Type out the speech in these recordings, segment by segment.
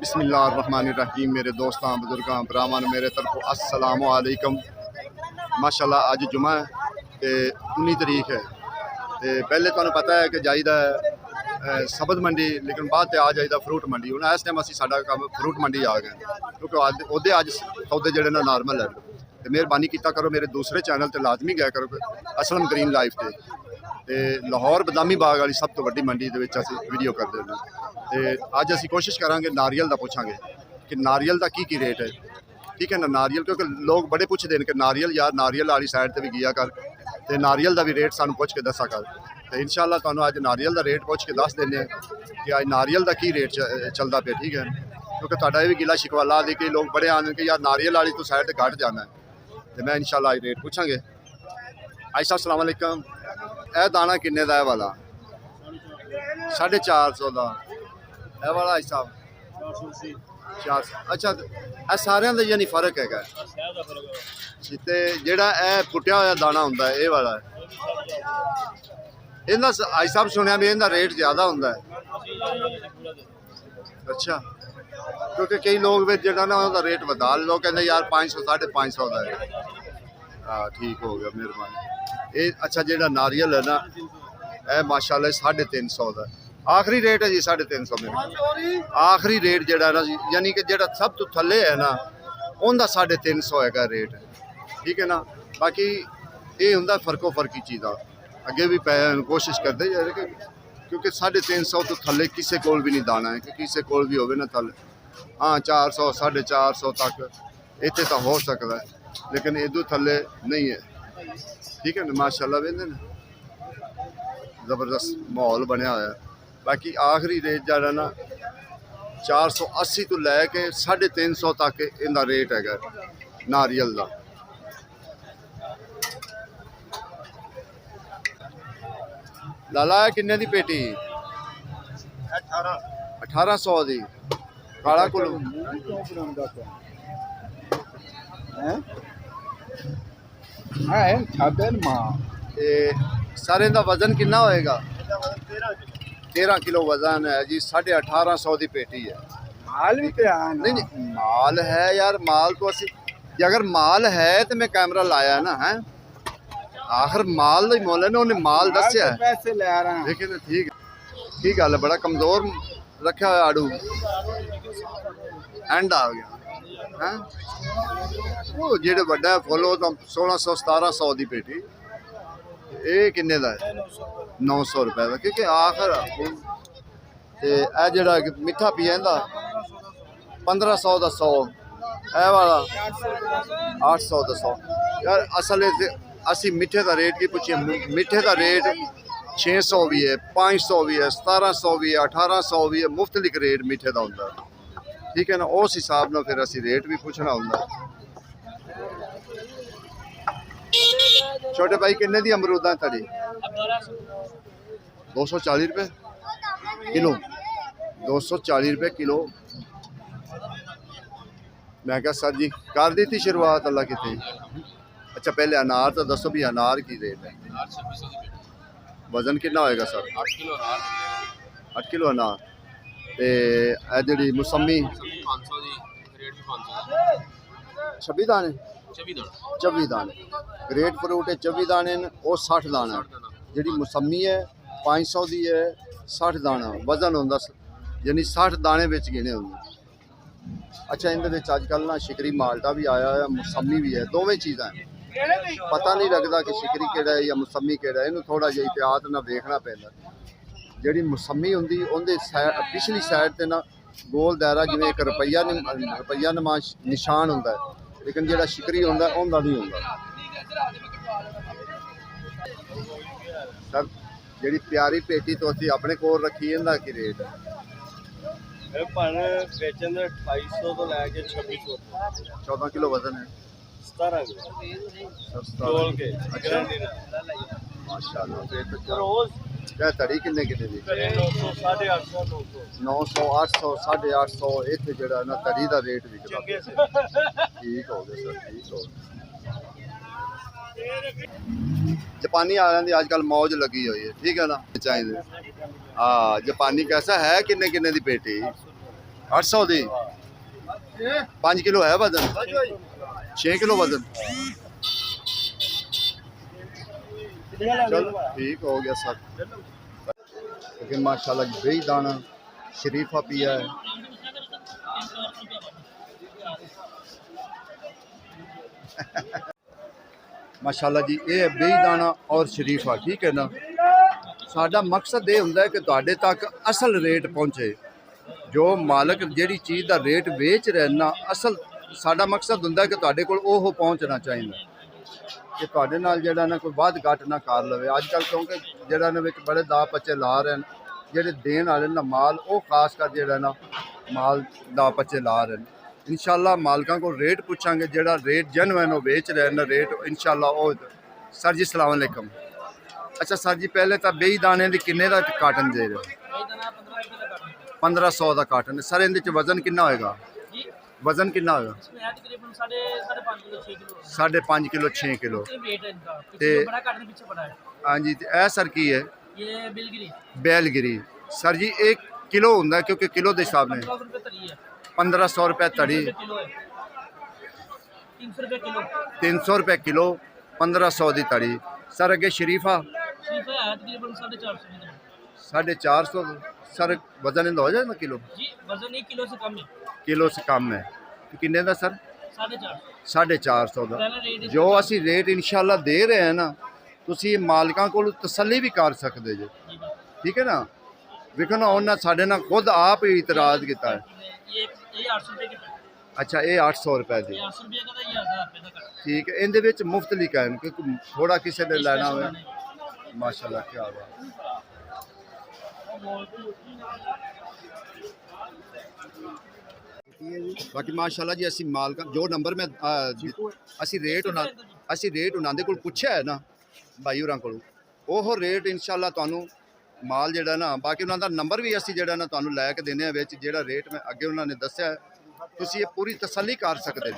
बिस्मिल्लाहिर्रहमानिर्रहीम। मेरे दोस्तों बुजुर्गों भरावान मेरे तरफ अस्सलाम वालेकुम। माशाल्लाह अज जुमा है तो 19 तारीख है तो पहले तो पता है कि जाइदा सब्ज़ मंडी, लेकिन बाद आ जाइदा फ्रूट मंडी। हूँ इस टाइम असी साडा काम फ्रूट मंडी आ गए क्योंकि उहदे अज सौदे जोड़े ना नॉर्मल है। तो मेहरबानी किया करो मेरे दूसरे चैनल तो लाजमी गया करो असलम ग्रीन लाइफ से लाहौर बदामी बाग वाली सब तो वड्डी मंडी असी वीडियो करते हैं। तो अज असी कोशिश करांगे नारियल का पूछांगे कि नारियल का की रेट है। ठीक है ना, नारियल क्योंकि लोग बड़े पुछते हैं कि नारियल यार नारियल वाली साइड पर भी गया कर तो नारियल का भी रेट सानू पुछ के दसा कर। तो इंशाअल्लाह तुहानू अज नारियल का रेट पुछ के दस देने कि अज नारियल का की रेट चलता पे। ठीक है, क्योंकि तुहाडा ये भी गिला शिकवा ला दे कि लोग बड़े आने कि यार नारियल वाली तो साइड घट जाना है। तो मैं इंशाअल्लाह रेट पूछांगे। आई साहब अस्सलाम वालेकुम, यह दाना किन्ने दा है वाला? 450 का। यह वाला आई साहब 400। अच्छा, यह सारे का यानी फर्क है तो जोड़ा यह फुटिया हुआ दाना होंगे ये वाला इनका आई साहब सुनिया भी इनका रेट ज़्यादा होंगे। अच्छा, क्योंकि कई लोग जो ना उसका रेट बता लोग कहते यार 500 550 का है। हाँ ठीक हो गया, मेहरबानी। ये अच्छा जो नारियल है ना यह माशाल्लाह 350 का आखिरी रेट है जी। 350 में आखिरी रेट जोड़ा ना यानी कि जो सब तो थले है ना उनका 350 है रेट। ठीक है ना, बाकी ये होंगे फर्को फर्की चीज़ा अगे भी कोशिश करते क्योंकि 350 तो थले किसी को भी नहीं दाना है कि किसी को भी हो ना थले। हाँ 400 450 तक इतने तो हो सकता है, लेकिन इदू थले नहीं है। ठीक है ना, माशाल्लाह वेंदे ना जबरदस्त माहौल बनया होया। बाकी आखिरी रेट जरा ना 480 तो लैके 350 तक इनका रेट है नारियल का। लाला किन्ने दी पेटी? 1800 दी। काला कुल्लू सारे का वजन कितना होएगा? 13 किलो वजन है जी। 1850 की पेटी है। माल भी नहीं नहीं माल है यार, माल तो असी अगर माल है तो मैं कैमरा लाया ना है। आखिर माल का ही मोल है ना, उन्हें माल दसिया है। पैसे ले रहा है देखिए। ठीक ठीक गल है, बड़ा कमजोर रखा हुआ आड़ू एंड आ गया है। वो जेडे बड़ा फुल वो तो 1600 1700 की पेटी। ये किन्ने का है? 900 रुपए का। क्योंकि आखिर जरा मिठा पिया 1500 का 100, ए वाला 800 का 100। यार असल असी मिठे का रेट की पूछिए, मिठे का रेट 600 भी है, 500 भी है, 1700 भी है, 1800 भी है, मुख्तलिफ रेट मिठे का होंगे। ठीक है ना, उस हिसाब न फिर असी रेट भी पूछना होंगे। छोटे भाई किन्ने दी अमरूदा तड़ी? 240 रुपये किलो। 240 रुपये किलो। मैं क्या सर जी कर दी थी शुरुआत अल्लाह की थी। अच्छा पहले अनार तो दसो भी अनार की रेट है? वजन कितना होएगा सर? 8 किलो अनार। ते जी मौसमी 26 दाने 24 दाने ग्रेट फ्रूट है। 24 दाने और 60 दाना जी। मौसमी है 500 की है, 60 दाना वजन होंगे यानी 60 दाने बेच गिने होंगे। अच्छा इनके अजकल ना शिकरी माल्टा भी आया है, मौसमी भी है, दोवें चीज़ा हैं। पता नहीं लगता कि शिकरी केड़ा है या मौसमी केड़ा है। इन्हू थोड़ा जिहा एहतियात ना देखना पैंदा। जी मौसमी होंगी उनके पिछली साइड से ना गोल दायरा जिवें एक रुपया नमा निशान होंगे, लेकिन जो शिकरी होंगे उनका नहीं होंगे। सर जी प्यारी पेटी तो असी अपने कोल रखी इनका की रेट है? बेचन 2800 तो लैके 2600। 14 किलो वजन है। 17 किलो के। अच्छा माशाल्लाह। क्या तड़ी किन्ने किन्ने दी? 900 800 850 इतने जो ना तड़ी का रेट विकदा। ठीक हो गया सर, ठीक हो गया। जापानी आलियां दी आजकल मौज लगी हुई है। ठीक है ना, चाहिए। हाँ जापानी कैसा है? किन्ने किन्ने दी पेटी? 800 ਦੀ 5 ਕਿਲੋ ਹੈ ਵਜ਼ਨ 6 ਕਿਲੋ ਵਜ਼ਨ चलो ठीक हो गया सर लेकिन माशाल्लाह बेई दाना शरीफा पिया है माशाल्लाह जी ये बेई दाना और शरीफा ठीक है ना साडा मकसद ये हुंदा है कि तुहाडे तक असल रेट पहुंचे जो मालक जिहड़ी चीज़ का रेट बेच रहे ना असल साडा मकसद हुंदा है कि तुहाडे कोल ओह पहुंचना चाहिए कि तुहाडे नाल जिहड़ा ना कोई वाध घट ना कर लवे अजकल क्योंकि जिहड़ा ना विच बड़े दा पच्चे ला रहे हैं जिहड़े देन वाले ना माल वो खास कर जिहड़ा ना माल दा पच्चे ला रहे हैं इंशाल्लाह मालकां को रेट पूछांगे जिहड़ा रेट जेन्युइन वो बेच रहे हैं ना रेट इंशाल्लाह वो सर जी सलाम अलैकुम अच्छा सर जी पहले तो बेई दाने दी किन्ने दा काटन दे रहे हो 1500 का काटन सर इहदे च वजन कितना होएगा वजन कितना होगा 5.5 किलो 6 किलो हाँ जी ए सर की है बैलगिरी सर जी एक किलो होंगे क्योंकि किलो के हिसाब में 1500 रुपये तड़ी 300 रुपये किलो 1500 की तड़ी सर अगे शरीफा 450 सर वजन इनका हो जाए ना किलो किलो से कम है तो किन्ने का सर 450 का जो असी रेट इंशाल्लाह दे रहे हैं ना तुसी मालिकां को तसल्ली भी कर सकते जो ठीक है ना देखो ना उन्हें साढ़े ना खुद आप ही इतराज़ किया है अच्छा ये 800 रुपए की ठीक है इनके विच मुफ्त लिखा है क्योंकि थोड़ा किसी ने लेना हो माशाल्लाह क्या बात बाकी माशाल्लाह जी असी माल का जो नंबर में असी रेट उन्होंने को पूछा है ना भाई होरां कोल ओह रेट इंशाल्लाह तुहानू माल जिहड़ा ना बाकी उन्होंने नंबर भी असी जिहड़ा ना तुहानू लैके देने विच जिहड़ा रेट में अगे उन्होंने दस्सिया तुसी ये पूरी तसल्ली कर सकते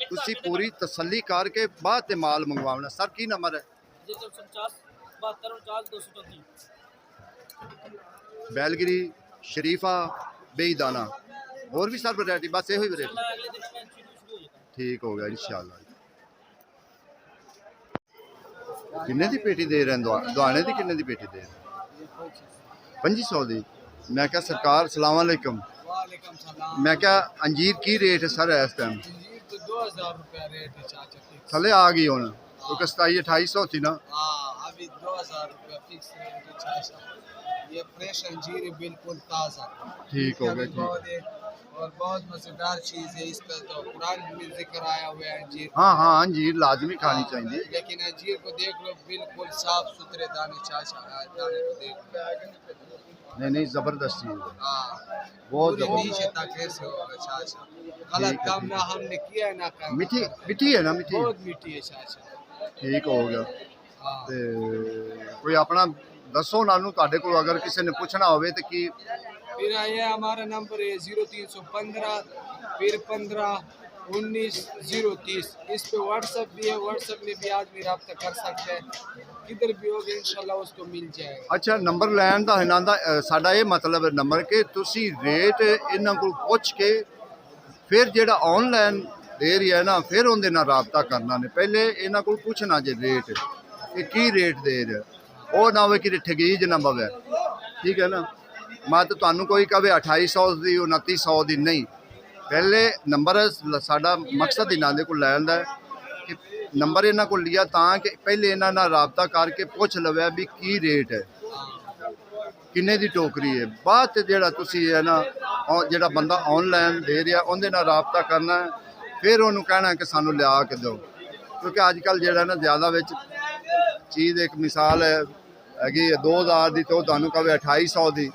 तुसी पूरी तसल्ली करके बाद ते माल मंगवाना सर की नंबर है बैलगिरी शरीफा बेई दाना और भी सर वैरायटी बस यही वैरायटी ठीक हो गया इंशाल्लाह किन्ने दी पेटी दे रहे हैं दुआने दी किन्ने दी पेटी दे रहे 2500 दी मैं क्या सरकार सलाम अलैकुम मैं क्या अंजीर की रेट है सर इस टाइम 2000 रुपया रेट है चाचा थले आ गई हूँ क्योंकि 2700 थी ना अभी 2000 रुपया फिक्स रेट है चाचा ये फ्रेश अंजीर है बिल्कुल ताज़ा ठीक हो गया ठीक और बहुत मज़ेदार चीज़ है इस पर तो कुरान में जिक्र आया हुआ है अंजीर हाँ हाँ अंजीर लाजमी खानी चाहिए लेकिन अंजीर को देख लो बिल्कुल साफ सुथरे दाने चाचा दाने को देख लो नहीं ज़बरदस्त चीज़ है हाँ बहुत नीचे तक कैसे होगा चाचा गलत काम ना हमने किया है ना काम मिठी मिठी है ना मिठी बहुत मीठी है चाचा ठीक हो गया हाँ ते कोई अपना दसो नानू तुहाडे कोल अगर किसी ने पूछना होवे तो की फिर ये हमारा नंबर है 0315 फिर 15 19 030 इस पे व्हाट्सएप भी है व्हाट्सएप में भी आदमी रब्ता कर सकते हैं किधर भी होगा इंशाल्लाह उसको मिल जाएगा अच्छा नंबर लैन का इन्हां दा साडा ये मतलब है नंबर कि तुसी रेट इन्हां कोल पुछ के फिर जेड़ा ऑनलाइन एरिया है ना फिर उनके नाल राबता करना ने पहले इन्हां कोल पूछना जे रेट कि की रेट दे रहे वो ना होवे कि ठगी ज ना पवे ठीक है ना मैं तो तुहानू कोई कहे 2800 की 2900 की नहीं पहले नंबर साडा मकसद इन्होंने को लैन का कि नंबर इन्हों को लिया कि पहले इन्हों नाल राबता करके पुछ लवे भी की रेट है किन्ने दी टोकरी है बाद जेड़ा तुसी है ना जेड़ा बंदा ऑनलाइन दे रहा उनके नाल राबता करना है फिर उन्होंने कहना कि सानू लिया के दो क्योंकि अजकल जेड़ा ना ज़्यादा विच चीज़ एक मिसाल है हैगी 2000 की तो तुहानू कहे 2800 की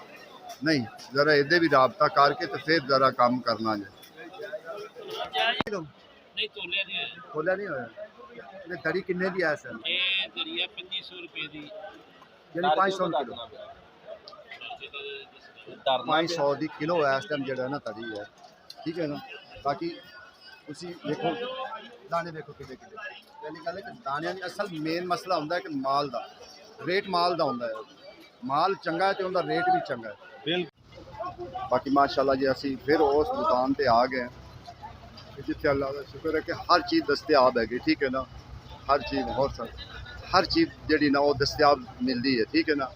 नहीं जरा इधर भी राबता करके तो फिर जरा काम करना जे नहीं खोलिया नहीं होया दरी किन्ने दी है सर ये दरिया 2500 रुपए दी यानी 500 किलो 500 की किलो है इस टाइम जेड़ा ना तरी है ठीक है ना बाकी तुसी देखो दाने देखो किन्ने किन्ने पहली गल है कि दाने दी असल मेन मसला होंदा है कि माल दा रेट माल दा होंदा है माल चंगा है तो उनका रेट भी चंगा है ਬਾਕੀ ਮਾਸ਼ਾਅੱਲਾ ਜੀ ਅਸੀਂ ਫਿਰ ਉਸ ਦੁਕਾਨ ਤੇ ਆ ਗਏ ਜਿੱਥੇ ਅੱਲਾ ਦਾ ਸ਼ੁਕਰ ਹੈ ਕਿ ਹਰ ਚੀਜ਼ ਦਸਤਿਆਬ ਹੈਗੀ, ਠੀਕ ਹੈ ਨਾ। ਹਰ ਚੀਜ਼ ਹਰ ਚੀਜ਼ ਜਿਹੜੀ ਨਾ ਉਹ ਦਸਤਿਆਬ ਮਿਲਦੀ ਹੈ, ਠੀਕ ਹੈ ਨਾ।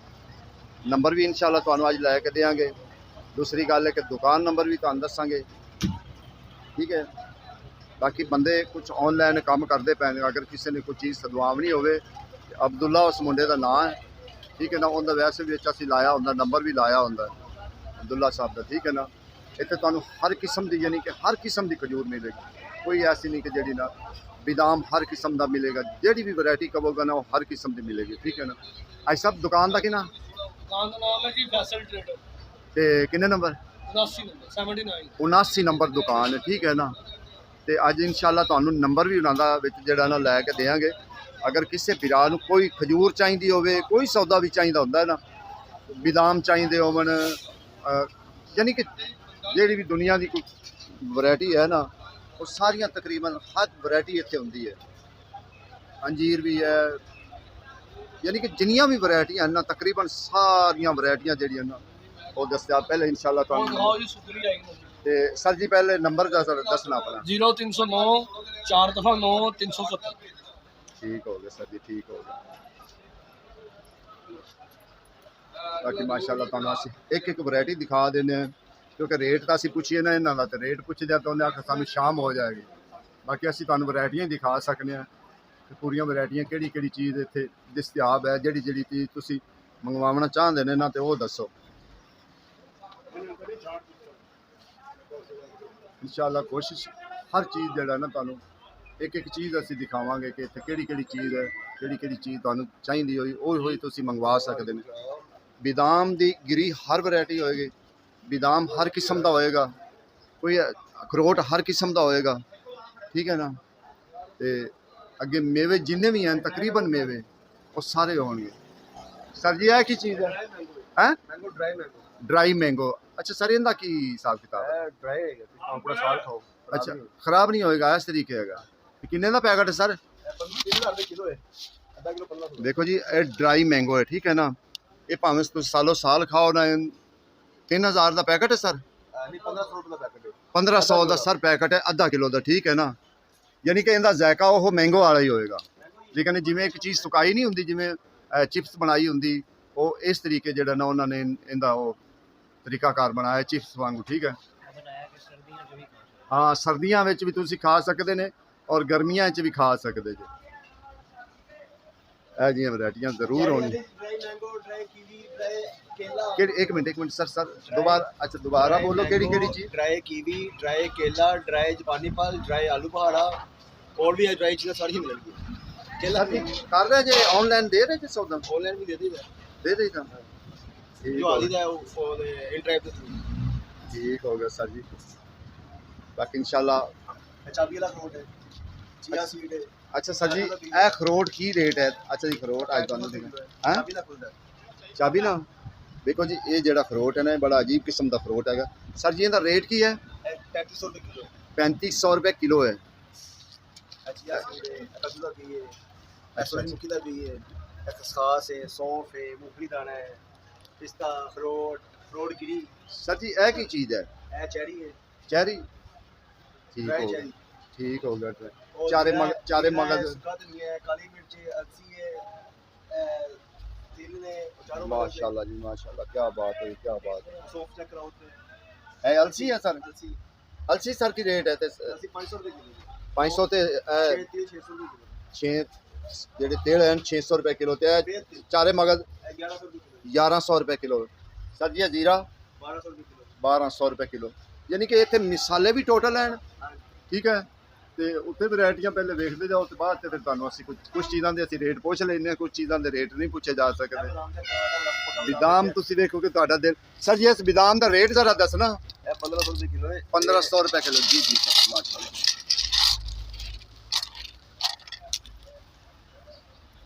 ਨੰਬਰ ਵੀ ਇਨਸ਼ਾਅੱਲਾ ਤੁਹਾਨੂੰ ਅੱਜ ਲੈ ਕੇ ਦੇਵਾਂਗੇ। ਦੂਸਰੀ ਗੱਲ ਹੈ ਕਿ ਦੁਕਾਨ ਨੰਬਰ ਵੀ ਤੁਹਾਨੂੰ ਦੱਸਾਂਗੇ, ਠੀਕ ਹੈ। ਬਾਕੀ ਬੰਦੇ ਕੁਝ ਆਨਲਾਈਨ ਕੰਮ ਕਰਦੇ ਪਏ ਨੇ, ਅਗਰ ਕਿਸੇ ਨੇ ਕੋਈ ਚੀਜ਼ ਸਦਵਾਵਣੀ ਹੋਵੇ, ਅਬਦੁੱਲਾ ਉਸ ਮੁੰਡੇ ਦਾ ਨਾਂ ਹੈ, ਠੀਕ ਹੈ ਨਾ। ਉਹਦਾ ਵੈਸੇ ਵੀ ਅਸੀਂ ਲਾਇਆ ਹੁੰਦਾ, ਨੰਬਰ ਵੀ ਲਾਇਆ ਹੁੰਦਾ ਅਬਦੁੱਲਾ ਸਾਹਿਬ ਦਾ, ਠੀਕ ਹੈ ਨਾ। ਇੱਥੇ ਤੁਹਾਨੂੰ ਹਰ ਕਿਸਮ ਦੀ ਯਾਨੀ ਕਿ ਹਰ ਕਿਸਮ ਦੀ ਖਜੂਰ ਮਿਲੇਗੀ, ਕੋਈ ਐਸੀ ਨਹੀਂ ਕਿ ਜਿਹੜੀ ਨਾ ਬਦਾਮ ਹਰ ਕਿਸਮ ਦਾ ਮਿਲੇਗਾ, ਜਿਹੜੀ ਵੀ ਵੈਰਾਈਟੀ ਕਹੋਗਾ ਨਾ ਉਹ ਹਰ ਕਿਸਮ ਦੀ ਮਿਲੇਗੀ, ਠੀਕ ਹੈ ਨਾ। ਅੱਜ ਸਭ ਦੁਕਾਨ ਦਾ ਕਿਨਾ दुकान का नाम है जी फैसल ट्रेडर, ਤੇ ਕਿੰਨੇ ਨੰਬਰ 79 नंबर 79। 79 ਨੰਬਰ ਦੁਕਾਨ ਹੈ, ਠੀਕ ਹੈ ਨਾ। ਤੇ ਅੱਜ ਇਨਸ਼ਾਅੱਲਾ ਤੁਹਾਨੂੰ ਨੰਬਰ ਵੀ ਉਹਨਾਂ ਦਾ ਵਿੱਚ ਜਿਹੜਾ ਨਾ ਲੈ ਕੇ ਦੇਵਾਂਗੇ। ਅਗਰ ਕਿਸੇ ਵੀਰਾ ਨੂੰ ਕੋਈ ਖਜੂਰ ਚਾਹੀਦੀ ਹੋਵੇ, ਕੋਈ ਸੌਦਾ ਵੀ ਚਾਹੀਦਾ ਹੁੰਦਾ ਹੈ ਨਾ, ਬਦਾਮ ਚਾਹੀਦੇ ਹੋਵਣ, ਯਾਨੀ ਕਿ ਜਿਹੜੀ ਵੀ ਦੁਨੀਆ ਦੀ ਕੋਈ ਵੈਰਾਈਟੀ ਹੈ ਨਾ, ਉਹ ਸਾਰੀਆਂ ਤਕਰੀਬਨ ਹਰ ਵੈਰਾਈਟੀ ਇੱਥੇ ਹੁੰਦੀ ਹੈ। ਅੰਜੀਰ ਵੀ ਹੈ, ਯਾਨੀ ਕਿ ਜਿੰਨੀਆਂ ਵੀ ਵੈਰਾਈਟੀਆਂ ਹਨ ਨਾ, ਤਕਰੀਬਨ ਸਾਰੀਆਂ ਵੈਰਾਈਟੀਆਂ ਜਿਹੜੀਆਂ ਨਾ ਉਹ ਦਸਤਿਆਬ। ਪਹਿਲੇ ਇਨਸ਼ਾਅੱਲਾ ਤੁਹਾਨੂੰ ਤੇ ਸਰ ਜੀ ਪਹਿਲੇ ਨੰਬਰ ਦਾ ਸਰ ਦੱਸਣਾ ਆਪਣਾ। 0309 4 ਦਫਾ 9 370। ਠੀਕ ਹੋ ਗਿਆ ਸਰ ਜੀ, ਠੀਕ ਹੋ ਗਿਆ। ਬਾਕੀ ਮਾਸ਼ਾਅੱਲਾ ਤੁਹਾਨੂੰ ਅਸੀਂ ਇੱਕ ਇੱਕ ਵੈਰਾਈਟੀ ਦਿਖਾ ਦਿੰਦੇ ਹਾਂ, ਕਿਉਂਕਿ ਰੇਟ ਤਾਂ ਅਸੀਂ ਪੁੱਛੀਏ ਨਾ ਇਹਨਾਂ ਦਾ, ਤੇ ਰੇਟ ਪੁੱਛਦੇ ਆ ਤਾਂ ਉਹਨੇ ਆਖਿਆ ਸਾਨੂੰ ਸ਼ਾਮ ਹੋ ਜਾਏਗੀ। ਬਾਕੀ ਅਸੀਂ ਤੁਹਾਨੂੰ ਵੈਰਾਈਟੀਆਂ ਹੀ ਦਿਖਾ ਸਕਦੇ ਹਾਂ ਕਿ ਪੂਰੀਆਂ ਵੈਰਾਈਟੀਆਂ ਕਿਹੜੀ ਕਿਹੜੀ ਚੀਜ਼ ਇੱਥੇ ਦਸਤਿਆਬ ਹੈ। ਜਿਹੜੀ ਜਿਹੜੀ ਚੀਜ਼ ਤੁਸੀਂ ਮੰਗਵਾਉਣਾ ਚਾਹੁੰਦੇ ਨੇ ਨਾ, ਤੇ ਉਹ ਦੱਸੋ। ਇਨਸ਼ਾਅੱਲਾ ਕੋਸ਼ਿਸ਼ ਹਰ ਚੀਜ਼ ਜਿਹੜਾ ਨਾ ਤੁਹਾਨੂੰ ਇੱਕ ਇੱਕ ਚੀਜ਼ ਅਸੀਂ ਦਿਖਾਵਾਂਗੇ ਕਿ ਇੱਥੇ ਕਿਹੜੀ ਕਿਹੜੀ ਚੀਜ਼ ਹੈ, ਕਿਹੜੀ ਕਿਹੜੀ ਚੀਜ਼ ਤੁਹਾਨੂੰ ਚਾਹੀਦੀ ਹੋਈ ਉਹ ਤੁਸੀਂ ਮੰਗਵਾ ਸਕਦੇ ਨੇ। ਬਦਾਮ ਦੀ ਗਿਰੀ ਹਰ ਵੈਰਾਈਟੀ ਹੋਏਗੀ, ਬਦਾਮ ਹਰ ਕਿਸਮ ਦਾ ਹੋਏਗਾ, ਕੋਈ ਅਖਰੋਟ ਹਰ ਕਿਸਮ ਦਾ ਹੋਏਗਾ, ਠੀਕ ਹੈ ਨਾ। ਤੇ ਅੱਗੇ ਮੇਵੇ ਜਿੰਨੇ ਵੀ ਹਨ ਤਕਰੀਬਨ ਮੇਵੇ ਉਹ ਸਾਰੇ ਹੋਣਗੇ। ਸਰ ਜੀ ਇਹ ਕੀ ਚੀਜ਼ ਹੈ? ਹੈ mango dry mango dry mango. ਅੱਛਾ ਸਰ, ਇਹਦਾ ਕੀ ਹਿਸਾਬ ਕਿਤਾਬ ਹੈ? ड्राई है आप पूरा साल खाओ। ਅੱਛਾ ਖਰਾਬ ਨਹੀਂ ਹੋਏਗਾ, ਇਸ ਤਰੀਕੇ ਹੈਗਾ। ਕਿੰਨੇ ਦਾ ਪੈਕਟ ਹੈ ਸਰ? 3000 रुपए किलो है, आधा किलो 1500। ਦੇਖੋ ਜੀ ਇਹ ਡਰਾਈ ਮੈਂਗੋ ਹੈ, ਠੀਕ ਹੈ ਨਾ। ਇਹ ਭਾਵੇਂ ਤੁਸੀਂ ਸਾਲੋ ਸਾਲ ਖਾਓ ਨਾ। 3000 ਦਾ ਪੈਕਟ ਹੈ ਸਰ? नहीं 1500 रुपए का पैकेट है। 1500 ਦਾ ਸਰ ਪੈਕਟ ਹੈ, ਅੱਧਾ ਕਿਲੋ ਦਾ, ਠੀਕ ਹੈ ਨਾ। ਯਾਨੀ ਕਿ ਇਹਦਾ ਜ਼ਾਇਕਾ ਉਹ ਮੈਂਗੋ ਵਾਲਾ ਹੀ ਹੋਏਗਾ, ਲੇਕਿਨ ਜਿਵੇਂ ਇੱਕ ਚੀਜ਼ ਸੁਕਾਈ ਨਹੀਂ ਹੁੰਦੀ, ਜਿਵੇਂ ਚਿਪਸ ਬਣਾਈ ਹੁੰਦੀ, ਉਹ ਇਸ ਤਰੀਕੇ ਜਿਹੜਾ ਨਾ ਉਹਨਾਂ ਨੇ ਇਹਦਾ ਉਹ ਤਰੀਕਾਕਾਰ ਬਣਾਇਆ ਚਿਪਸ ਵਾਂਗੂ, ਠੀਕ ਹੈ। ਹਾਂ ਸਰਦੀਆਂ ਵਿੱਚ ਵੀ ਤੁਸੀਂ ਖਾ ਸਕਦੇ ਨੇ ਔਰ ਗਰਮੀਆਂ 'ਚ ਵੀ ਖਾ ਸਕਦੇ ਜੇ। ਇਹ ਜਿਹੀਆਂ ਵੈਰਾਈਟੀਆਂ ਜ਼ਰੂਰ ਹੋਣੀ। Dry mango, dry kiwi, dry केला। ਕਿਹੜੀ ਇੱਕ ਮਿੰਟ ਸਰ ਦੁਬਾਰਾ, ਅੱਛਾ ਦੁਬਾਰਾ ਬੋਲੋ ਕਿਹੜੀ ਕਿਹੜੀ ਚੀਜ਼? ड्राई कीवी, ड्राई केला, ड्राई जापानी फल, ड्राई आलू बुखारा और भी है ड्राई चीज़ें सारी मिलेंगी। केला ਸਰ ਜੀ ਕਰ ਰਹੇ ਜੇ ਆਨਲਾਈਨ ਦੇ ਰਹੇ ਜੇ ਸੌਦਾ? ऑनलाइन भी दे दी है, ਦੇ ਦੇ ਤਾਂ ਠੀਕ जो ਹੋ आदि ਗਿਆ, है वो इन ड्राइव के थ्रू। ਠੀਕ ਹੋ ਗਿਆ ਸਰ ਜੀ। ਬਾਕੀ ਇਨਸ਼ਾਅੱਲਾ। चाबी वाला फ्रूट है, चिया सीड है। ਅੱਛਾ ਸਰ ਜੀ ਇਹ ਖਰੋਟ ਕੀ ਰੇਟ ਹੈ? ਅੱਛਾ ਜੀ ਖਰੋਟ ਅੱਜ ਤੁਹਾਨੂੰ ਹਾਂ चाबी ना खुलता है। ਚਾਬੀ ਨਾ ਦੇਖੋ ਜੀ ਇਹ ਜਿਹੜਾ ਖਰੋਟ ਹੈ ਨਾ ਇਹ ਬੜਾ ਅਜੀਬ ਕਿਸਮ ਦਾ ਖਰੋਟ ਹੈਗਾ। ਸਰ ਜੀ ਇਹਦਾ ਰੇਟ ਕੀ ਹੈ? 3500 रुपए किलो। 3500 रुपये किलो है। चिया सीड है, कद्दू का बीज है, सूरजमुखी का बीज है, खसखस है, सौंफ है, मूंगफली दाना है, पिस्ता, अखरोट गिरी। सर जी यह की चीज़ है? है चेरी है, चेरी। ठीक ड्राई हो चेरी। गया, ठीक हो गया। और चारे जीरा है, मगज सूखा धनिया है, काली मिर्च है, अलसी है, तिल है, चारों मगज है। माशाल्लाह जी माशाल्लाह, क्या बात है, क्या बात है। सौंफ चेक कराओ उसमें। है अलसी है सर? अलसी अलसी सर की रेट है ते अलसी 500 रुपए किलो। 500 ते 600 रुपए किलो। 6 ਜਿਹੜੇ ਤੇਲ ਹਨ 600 ਰੁਪਏ ਕਿਲੋ ਤੇ ਇਹ ਚਾਰੇ ਮਗਜ਼ 1100 रुपए किलो। 1100 ਰੁਪਏ ਕਿਲੋ। ਸਰ ਜੀ ਇਹ ਜ਼ੀਰਾ 1200 रुपए किलो। 1200 ਰੁਪਏ ਕਿਲੋ। ਯਾਨੀ ਕਿ ਇੱਥੇ ਮਸਾਲੇ ਵੀ ਟੋਟਲ ਹਨ, हाँ, ਠੀਕ ਹੈ। ਤੇ ਉੱਥੇ ਵੈਰਾਈਟੀਆਂ ਪਹਿਲੇ ਵੇਖਦੇ ਜਾਓ ਤੇ ਬਾਅਦ ਤੇ ਫਿਰ ਤੁਹਾਨੂੰ ਅਸੀਂ ਕੁਝ ਚੀਜ਼ਾਂ ਦੇ ਅਸੀਂ ਰੇਟ ਪੁੱਛ ਲੈਂਦੇ ਹਾਂ, ਕੁਝ ਚੀਜ਼ਾਂ ਦੇ ਰੇਟ ਨਹੀਂ ਪੁੱਛੇ ਜਾ ਸਕਦੇ। आराम से खाओ, ਬਦਾਮ ਤੁਸੀਂ ਵੇਖੋ ਕਿ ਤੁਹਾਡਾ ਦਿਲ। ਸਰ ਜੀ ਇਸ ਬਦਾਮ ਦਾ ਰੇਟ ਜ਼ਰਾ ਦੱਸਣਾ। है 1500 रुपए किलो है। 1500 ਰੁਪਏ ਕਿਲੋ। ਜੀ ਜੀ ਸਰ ਮਾਸ਼ਾਅੱਲਾ,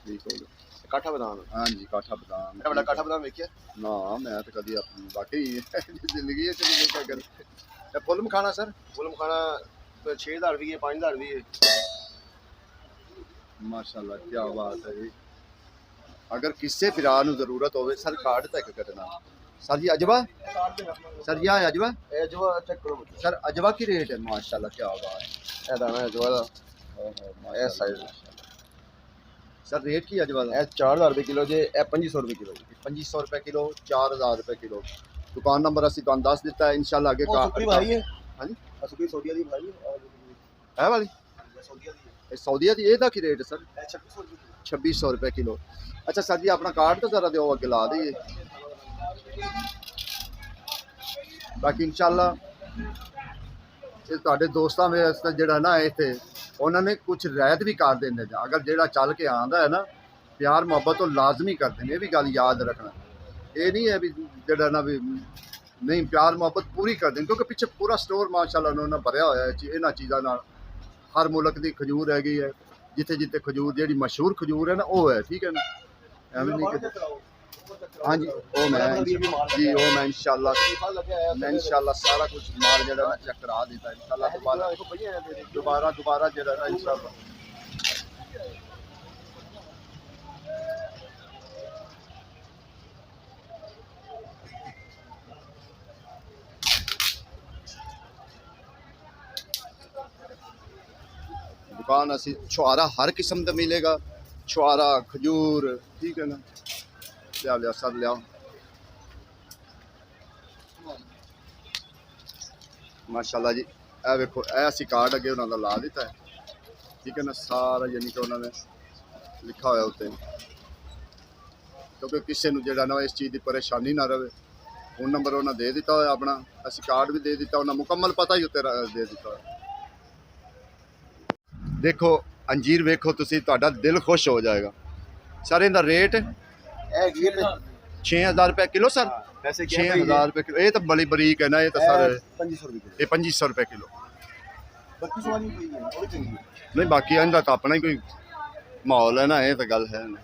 ਠੀਕ ਹੋ ਗਿਆ। काठा बादाम है। हाँ जी काठा बदाम। बड़ा बड़ा काठा बादाम देखिए। ना मैं तो कभी अपनी वाकई जिंदगी है चली गई अगर फुल मखाना सर? फुल मखाना 6000 भी है, 5000 भी है। माशाल्लाह क्या बात है जी। अगर किसी फिरा नूं जरूरत होवे सर कार्ड तक करना सर जी अजवा, सर यह है अजवा ਇਹ ਜੋ ਚੈੱਕ ਕਰੋ ਬੱਚੇ सर, अजवा की रेट है माशाल्लाह, क्या बात है। ਇਹ ਦਾਣਾ ਹੈ ਜੋ ਦਾ ਇਹ ਸਾਈਜ਼ सर रेट की अजवा का ਇਹ 4000 ਰੁਪਏ ਕਿਲੋ ਜੇ ਇਹ 2500 ਰੁਪਏ ਕਿਲੋ 2500 रुपए किलो, 4000 रुपए किलो। दुकान नंबर असी तुहानू दस दिता है, इंशाल्लाह आगे ਉਹ ਸੁੱਕੀ ਭਾਈ ਹੈ हाँ जी ਸੁੱਕੀ ਸੌਦੀਆ ਦੀ ਭਾਈ है वाली ਸੌਦੀਆ ਦੀ ये सऊदीया की ਇਹਦਾ की रेट है सर? ਇਹ 2600 ਰੁਪਏ 2600 रुपए किलो। अच्छा सर जी अपना कार्ड तो जरा दो अगे ला दीजिए, बाकी इंशाल्लाह ਇਹ ਤੁਹਾਡੇ ਦੋਸਤਾਂ ਦੇ ਵਾਸਤੇ ਜਿਹੜਾ ਨਾ ਇੱਥੇ ਉਹਨਾਂ ਨੇ ਕੁਝ ਰਿਆਇਤ ਵੀ ਕਰ ਦਿੰਦੇ ਨੇ, ਅਗਰ ਜਿਹੜਾ ਚੱਲ ਕੇ ਆਂਦਾ ਹੈ ਨਾ ਪਿਆਰ ਮੁਹੱਬਤ ਉਹ ਲਾਜ਼ਮੀ ਕਰਦੇ ਨੇ, ਇਹ ਵੀ ਗੱਲ ਯਾਦ ਰੱਖਣਾ। ਇਹ ਨਹੀਂ ਹੈ ਵੀ ਜਿਹੜਾ ਨਾ ਵੀ ਨਹੀਂ, ਪਿਆਰ ਮੁਹੱਬਤ ਪੂਰੀ ਕਰਦੇ ਨੇ, ਕਿਉਂਕਿ ਪਿੱਛੇ ਪੂਰਾ ਸਟੋਰ ਮਾਸ਼ਾਅੱਲਾ ਉਹਨਾਂ ਨੇ ਭਰਿਆ ਹੋਇਆ ਹੈ ਇਹਨਾਂ ਚੀਜ਼ਾਂ ਨਾਲ। ਹਰ ਮੁਲਕ ਦੀ ਖਜੂਰ ਹੈਗੀ ਹੈ, ਜਿੱਥੇ ਜਿੱਥੇ ਖਜੂਰ ਜਿਹੜੀ ਮਸ਼ਹੂਰ ਖਜੂਰ ਹੈ ਨਾ ਉਹ ਹੈ, ਠੀਕ ਹੈ ਨਾ, ਐਵੇਂ ਨਹੀਂ ਕਿ हाँ जी वो मैं जी वो मैं इंशाल्लाह सारा कुछ माल जड़ा ना चेक करा देता है इंशाल्लाह। दोबारा जड़ा ना इंशाल्लाह दुकान असी छुआरा हर किस्म का मिलेगा, छुआरा खजूर, ठीक है ना। लिया सर लिया माशाल्लाह जी। ए वेखो ए असी कार्ड अगे उन्होंने ला दिता है, ठीक है ना, सारा यानी कि उन्होंने लिखा होया उत्ते, क्योंकि किसी को जो ना इस चीज़ की परेशानी ना रहे। फोन नंबर उन्होंने दे दिता है अपना, असी कार्ड भी दे दिता, उन्हें मुकम्मल पता ही उत्ते दे दिता है। देखो अंजीर वेखो तुसी, तुहाडा दिल खुश हो जाएगा। सर इनका रेट ਇਹ ਕੀ 6000 रुपये किलो सर, ਵੈਸੇ 6000 रुपये किलो। ये तो बड़ी बरीक है ना, ये तो सर 2500 ਰੁਪਏ ਕਿਲੋ ये 2500 रुपये किलो। 2500 ਵਾਲੀ ਕੋਈ ਹੈ ਉਹ ਚੰਗੀ नहीं बाकी इनका तो अपना ही कोई माहौल है ना, ये तो गल है ना।